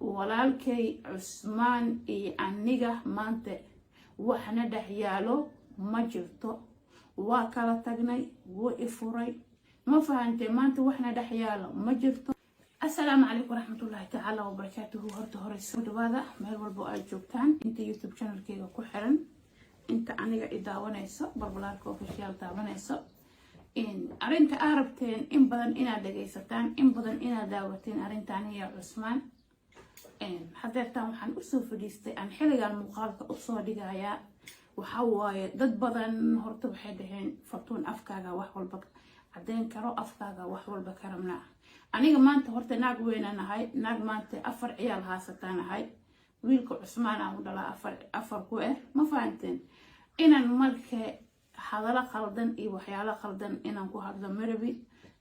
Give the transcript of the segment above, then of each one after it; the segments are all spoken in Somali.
walaalkay Cusmaan iyo aniga maanta waxna dhaxyaalo ma jirto waa kala tagnay wuu ifuray ma fahantay maanta waxna dhaxyaalo ma jirto. السلام عليكم ورحمة الله تعالى وبركاته. هرت السود هذا ما هو البؤال جوكتان انت يوتيوب channel كيغا كحرن انت عنيغا إداوانيسو بربلاركو اوفيشيال داوانيسو إن أرنت أعربتين إن بدن إنا دقيستان إن بدن إنا داوتين أرنت عنيا عثمان إن حضرتان وحان أسوف ديستي أن حلقا المقالك أصو دقايا وحواي ضد بدن هرتو بحيدهين فرطون أفكاغا وحوال بك عدين كارو أفكاغا وحوال بكرمنا aniga maanta horta naag weyn aan ahay naag maanta 4 ciyaal haasataan ahay wiilka Cusmaan aan u dhalaa afar ku ma fahanteen inaan markay hadala qaldan iyo waxyaalo qaldan inaan ku hadlo marabi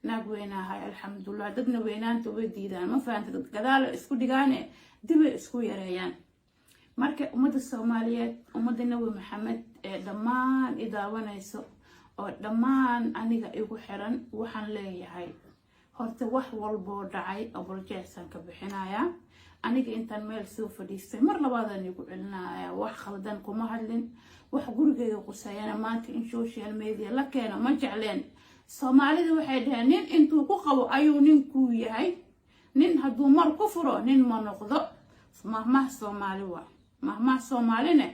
naag weyn ahay alxamdulillah dadna weynaanta way diidaan ma fahanteen dad gadaal isku dhigaane dib isku yareeyaan marka ummadda Soomaaliyeed ummadda Nabi Maxamed ee dhamaan idaawanayso oo dhamaan aniga igu xiran waxaan leeyahay horta wax walbo dhacay apologize ka bixinaya aniga intaan meel soo fadhiistay mar labaadaan igu celinaya wax khaldan kuma hadlin wax gurigeyga qusayana maanta in social media la keeno ma jecleen Soomaalida waxay dhahaan nin intuu ku qabo ayuu ninku yahay nin haduu mar ku furo nin ma noqdo mahma Soomaali mahma Soomaalina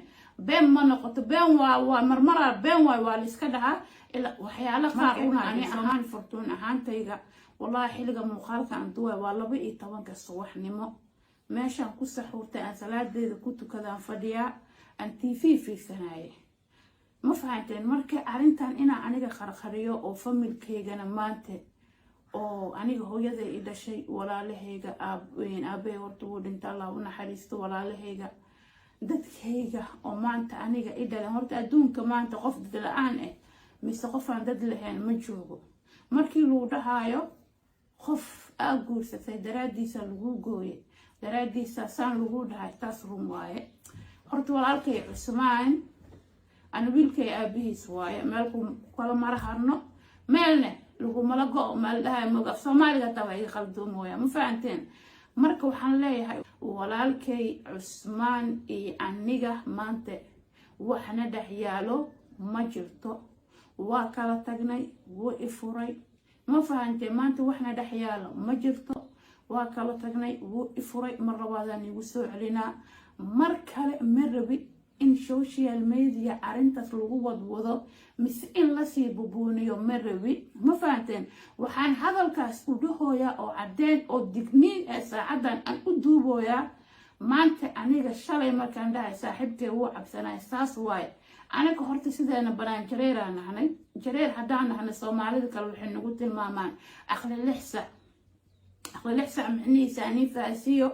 been ma noqoto been waa marmara been waa la iska dhaha ila waxyaalo qaar una ani ahaan fortune ahaantayga والله حلقة مقالك عن دواء والله بقي طبعا كالصوح نمو ماشي عن كسة حورتا عن سلاد دي كنتو كذا فديا عن في ثنايا ما فهمتين مركا عرنتان إنا عنيقا خرخريو أو فمي الكيغانا مانتي أو عنيقا هو يدي إذا شيء ولا لهيغا أبي ورطو دنتا الله ونحريستو ولا لهيغا داد كيغا أو مانتا عنيقا إذا لهورتا أدون كمانتا قفد دلقان ميسا قفان داد لهين مجوغو مركي لو دهايو خوف أقولسة دراديسا لغوغوي دراديسا سان لغود هاي تاسرون واي هرتو والالكي عثمان أنا بيلكي أبيه سواي مالكم كل مرة هرنو مالنا لغو ملقو مال هاي مقف سومالي قطبعي خلدوم ويا مفعنتين مركو حنلاي هاي والالكي عثمان إي عنيقة مانتي وحنا دحيالو مجرتو وكلا تجني وإفوري ما فهمتي ما أنت وإحنا دحياله ما جرته وكلا تجني وإفوري مرة وذاني وسوع لنا مركله مربي إن سوشيال ميديا أرنت تلوض وضو مس إن لسي ببوني يوم مربي ما فهمتين وحن هذا الكاس ودوه يا أو عدين أو دقنين ساعدا أن أدوبه يا ما أنت أنيق الشلي ما كان ده صاحبتي هو عبسنا إساس واي أنا كهرت سيدا أنا بنان جرير أنا هني جرير هدانا هنا الصومالي ذكر الحين قلت المامان أخلي اللحسة معني ساني فاسيو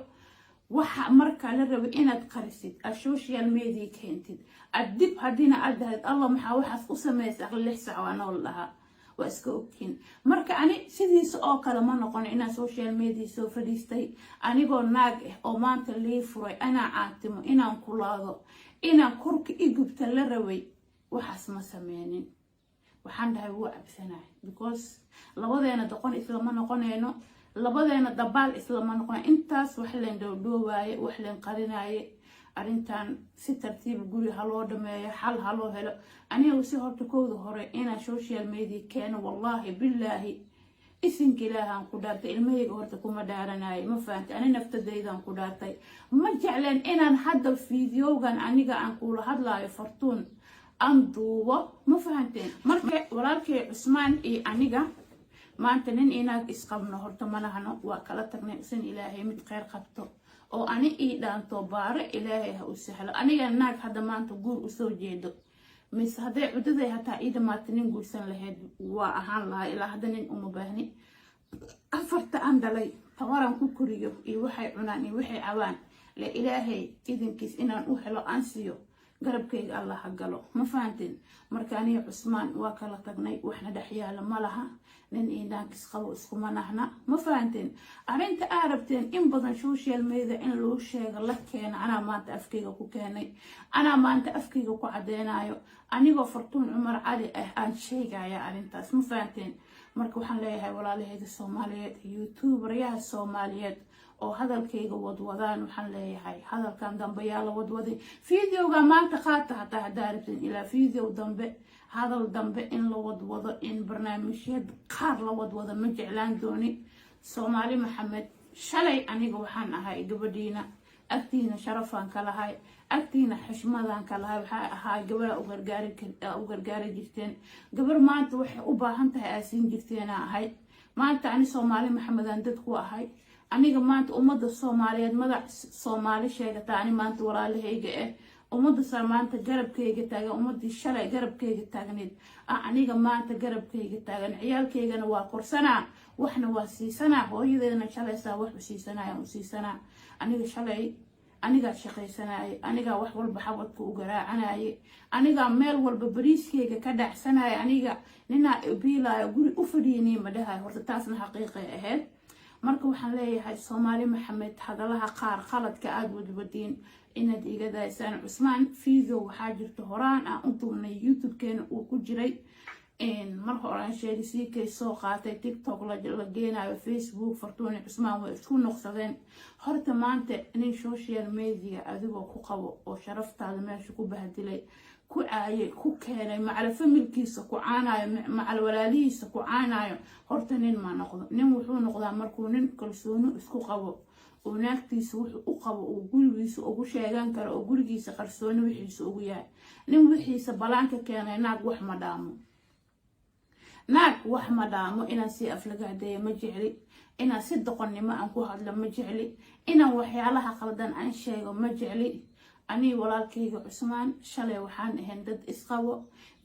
وح مركا للربي إنا تقرسيد السوشيال ميديا كنتد الدب هدينا أدهد الله محاوحة أسميس أخلي اللحسة وأنا والله واسكوكين مركا أني سيدي سؤال كذا ما نقول إنا سوشيال ميديا سوف ديستي أني قول ناقه أو مانت اللي فروي أنا عاتمو إنا نقولاغو إنا كورك إيجبت للروي وحاس ما سمينين وحندها هو أبسناي because لبضينا دقون إسلاما نقونينو لبضينا دبال إسلاما نقون إنتاس وحلين دودواي وحلين قريناي أرنتان سي ترتيب قولي هلو دمي حل هلو هلو أنا وسي هرتكوذ هوري إنا سوشيال ميديا كان والله بالله إسن كلاها قدرتي المية قهرتكو مدارناي ما فهمت أنا نفتديدا قدرتي ما جعلن إنا نحضر الفيديو كان أنيقا أنقول هذا يفرطون أنضوة ما فهمتين مركي ولكن عثمان إيه أنيقا ما أنتنين إنا إسقمنا هرتمنا هنو وكالتقني إسن إلهي متقير قبطو أو أني إيه دانتو بار إلهي هؤسحلو أنيقا ناك هذا ما أنتو قول أسو جيدو مس هذا عدده حتى إذا ما تنين قوسن لهاد وأهان لها إلى هذا نين باهني أفرت أندلي توران كوكوريو وحي عناني وحي عوان لإلهي إذن كيس إنان أوحلو أنسيو قرب كيك الله حقلو ما فهمتين مركاني عثمان واكلا تقني وإحنا دحيالا مالها نين إيدان كيس قلو اسكما نحنا ما فهمتين أرنت أعربتين إن بدن سوشيال ميديا إن لو شيغ لكين أنا ما أنت أفكيغا كوكيني أنا ما أنت أفكيغا كوعدينايو أني وفرطون عمر علي أن شيغا يا أرنتاس ما فهمتين مركو حان ليهاي ولا ليهاي الصوماليات يوتيوبر يا الصوماليات oo hadalkayga wadwadaan waxaan leeyahay hadalkan dambe yaa la wadwaday fiideoga maanta qaata hataa haddaa rabtin ilaa fiideo dambe hadal dambe in la wadwado in barnaamijyad qaar la wadwado ma jeclaan dooni Soomaali Maxamed shalay aniga waxaan ahay gabadhiina agtiina sharafaan ka lahay agtiina xishmadaan ka lahay waxaa ahaa gabadha u gargaari jirteen gabar maanta waxay u baahan tahay aasiin jirteena ahay maanta ani Soomaali Maxamedaan dad ku ahay aniga maanta ummadda Soomaaliyeed madax Soomaali sheegata ani maanta walaalahayga ummadda maanta garabkayga taagan ummadii shalay garabkayga taagneed aniga maanta garabkayga taagan ciyaalkaygana waa korsanaa waxna waa siisanaa hooyadeedana shalaysaa wax u siisanaa aniga shalay aniga shaqaysanaaye aniga wax walba xabadka u garaacanaaye aniga meel walba bariiskayga ka dhacsanaaye aniga nina biilaayo guri u fadhiinay ma dhahay horta taasna xaqiiqay ahayd marka waxaan leeyahay Soomaali Maxamed hadalaha qaar khaladka aad wadwadiin inaad iga daaysan Cusmaan fiideo waxaa jirta horaan aan u duubnay YouTube-keena uu ku jiray mar horaan sheegay kay soo qaatay TikTok la geenayo Facebook Fartuun Cusmaan way isku noqsadeen horta maanta in social media adigoo ku qabo oo sharaftaada meesha ku bahdilay ku caayay ku keenay macal familkiisa ku caanayo macal walaalihiisa ku caanayo horta nin ma noqdo nin wuxuu noqdaa markuu nin kalsooni isku qabo oo naagtiisa wuxuu u qabo oo gurigiisa ugu sheegan karo oo gurigiisa qarsooni wixiisa ugu yahay nin wixiisa balaanka keenay naag wax ma dhaamo inaan si aflagaadeeyo ma jecli inaan si doqonnimo aan ku hadlo ma jecli inaan waxyaalaha qaldan aan sheego ma jecli ani walaalkayga Cusmaan shalay waxaan ahayn dad isqabo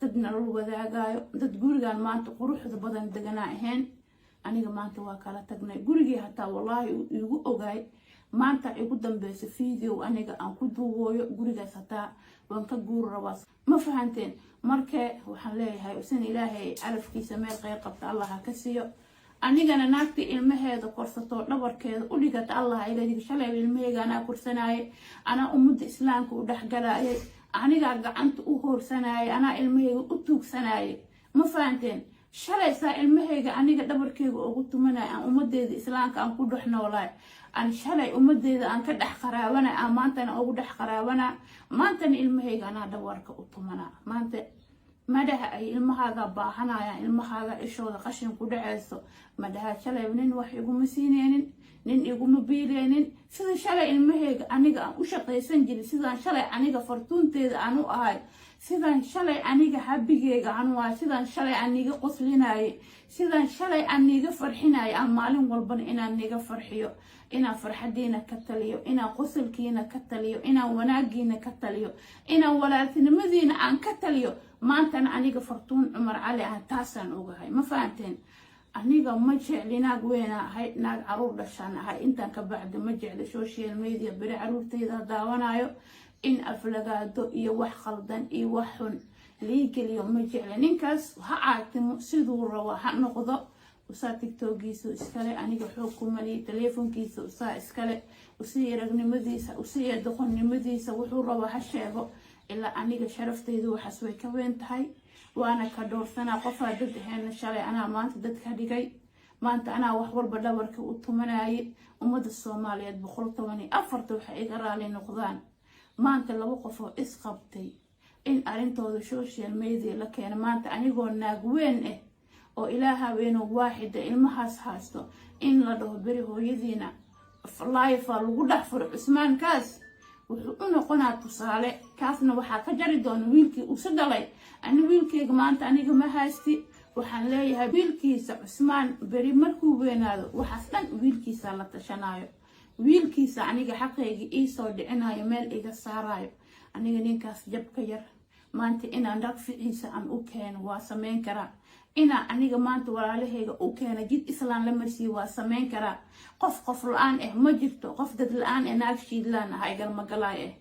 dad nolol wadaagayo dad gurigan maanta quruxda badan deganaa ahayn aniga maanta waa kala tagnay gurigii hataa wallahi igu ogaay maanta igu dambaysa fiideo aniga aan ku duubooyo gurigaas hataa waan ka guur rabaa ma fahanteen marka waxaan leeyahay usan ilaahay calafkiisa meel khayr qabta Allah ka siiyo anigana naagti ilmaheeda korsato dhabarkeeda u dhigata Allah ilaahay shalay ilmaheyga ana korsanaaye ana ummadda islaamka u dhaxgalaayay aniga gacanta u hoorsanaaye ana ilmaheyga u tuugsanaaye ma fahanteen shalay saa ilmaheyga aniga dhabarkeega ugu tumanay aan ummadeeda islaamka aan ku dhex noolaay aan shalay ummadeeda aan ka dhex qaraabana aan maantana ugu dhex qaraabana maantana ilmaheyga ana dhabarka u tumana maanta madaha ay ilmahaaga baahanayaan ilmahaaga ishooda qashin ku dhacayso madaha shalay nin wax iguma siineenin nin iguma biileenin sida shalay ilmaheyga aniga aan u shaqaysan jiray sidaan shalay aniga fartuunteeda aan u ahay sidaan shalay aniga habigeyga aan waa sidaan shalay aniga qoslinaayay sidaan shalay aniga farxinaayay aan maalin walbana inaan niga farxiyo inaan farxadiina ka taliyo inaan qosolkiina ka taliyo inaan wanaagiina ka taliyo inaan walaaltinimadiina aan ka taliyo maantana aniga Fartuun Cumar Cali aan taasaan ogahay ma fahanteen aniga ma jecli naag weyn ahay naag caruur dhashaan ahay intaan ka bacdi ma jecli social media bari caruurtayda daawanayo in aflagaado iyo wax qaldan iyo wax xun liigeliyo ma jecli ninkaas ha aatimo siduu rabo ha noqdo usaa TikTok-giisa iskale aniga xoog ku mali telefonkiisa usaa iskale usii ragnimadiisa usii doqonnimadiisa wuxuu rabo ha sheego ilaa aniga sharaftaydu waxaas way ka weyn tahay waana ka doorsanaa qofaa dad ahayn shalay anaa maanta dad ka dhigay maanta anaa wax walba dhabarka u tumanayay ummadda Soomaaliyeed 114 waxa iga raali noqdaan maanta laba qof oo isqabtay in arintooda social media la keenay maanta anigoo naag weyn oo ilaaha weynoo waaxida ilmahaas haasto in la dhaho bari hooyadiina live lagu dhaxfuro Cusmaan kaas wuxuu u noqonaa tusaale kaasna waxaa ka jari doona wiilkii uu sadalay ani wiilkeyga maanta aniga ma haysti waxaan leeyahay wiilkiisa Cusmaan bari markuu weynaado waxaas dhan wiilkiisa la tashanaayo wiilkiisa aniga xaqayga ii soo dhicinayo meel iga saarayo aniga ninkaas jabka yar maanta inaan ragficiisa aan u keeno waa sameyn karaa ina aniga maanta walaalahayga u keena jid islaan la marsi waa sameyn karaa qof la'aan ma jirto qof dad la'aan naag shiidlaan ahay garmagalaay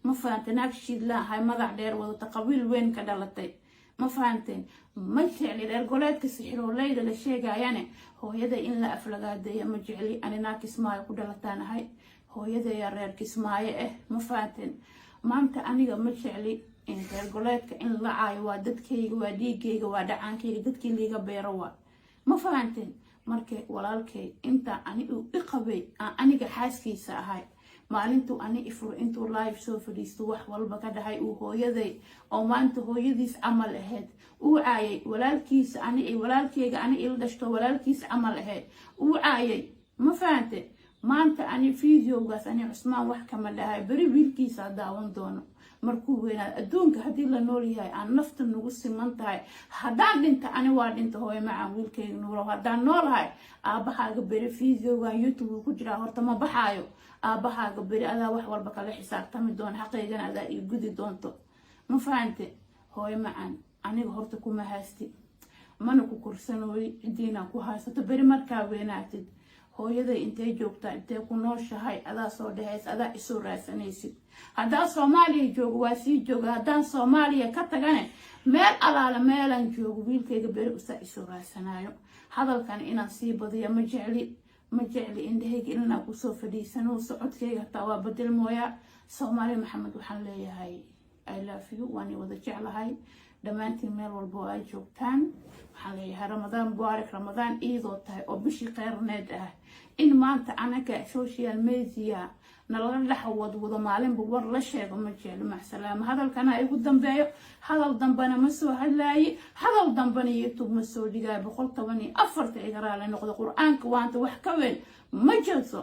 ma fahanteen naag shiidlaan ahay magac dheer wada qabiil weyn ka dhalatay ma fahanteen ma jecli reer goleedka sixiroolayda la sheegayane hooyada in la aflagaadeeyo ma jecli ani naag Kismaayo ku dhalataan ahay hooyada reer Kismaayo ma fahanteen maanta aniga ma jecli in reer goleedka in la caayo waa dadkayga waa dhiigayga waa dhacaankayga dadkii liiga beero waa ma fahanteen markay walaalkay inta anigu iqabay aniga xaaskiisa ahay maalintu ani ifur intuu live soo fadhiisto wax walba ka dhahay uu hooyaday oo maanta hooyadiis amal ahayd uu caayay walaalkiisa walaalkayga ani ila dhashto walaalkiisa amal ahayd uu caayay ma fahante maanta ani videogaas ani Cusmaan wax kama dhahay bari wiilkiisa daawan doono markuu weynaad adduunka haddii la nool yahay aan nafta nagu siman tahay haddaan dhinta ani waa dhinta hooyo macaan wiilkayga nuulo haddaan noolahay aabahaaga beri videogan YouTube ku jira horta ma baxaayo aabahaaga beri adaa wax walba kala xisaabtami doona xaqaygana adaa ii gudi doonto ma fahante hooyo macaan aniga horta kuma haysti mana ku kursanooy diina ku haysato beri markaa weynaatid hooyaday intee joogtaa intee ku nooshahay adaa soo dhahays adaa isu raadsanaysid haddaan Soomaaliya joogo waa sii jooga haddaan Soomaaliya ka tagane meel alaala meelan joogo wiilkayga beri usaa isu raadsanayo hadalkan inaan sii badiyo ma jecli indhahayga inaan ku soo fadhiisano socodkayga taa waa bedel mooya Soomaali Maxamed waxaan leeyahay I love you waan wada jeclahay dhammaantiin meel walba ay joogtaan waxaan leeyahay Ramadaan mubaarak Ramadaan iidoo tahay oo bishii qeyrneed ah in maanta anaga social media nalaga dhaxwado maalinba war la sheego ma jecli maxsalaam hadalkana ay ugu dambeeyo hadal dambana ma soo hadlaayi hadal dambana YouTube ma soo dhigay 114 igaraale noqdo quraanka waanta wax ka weyn ma jirto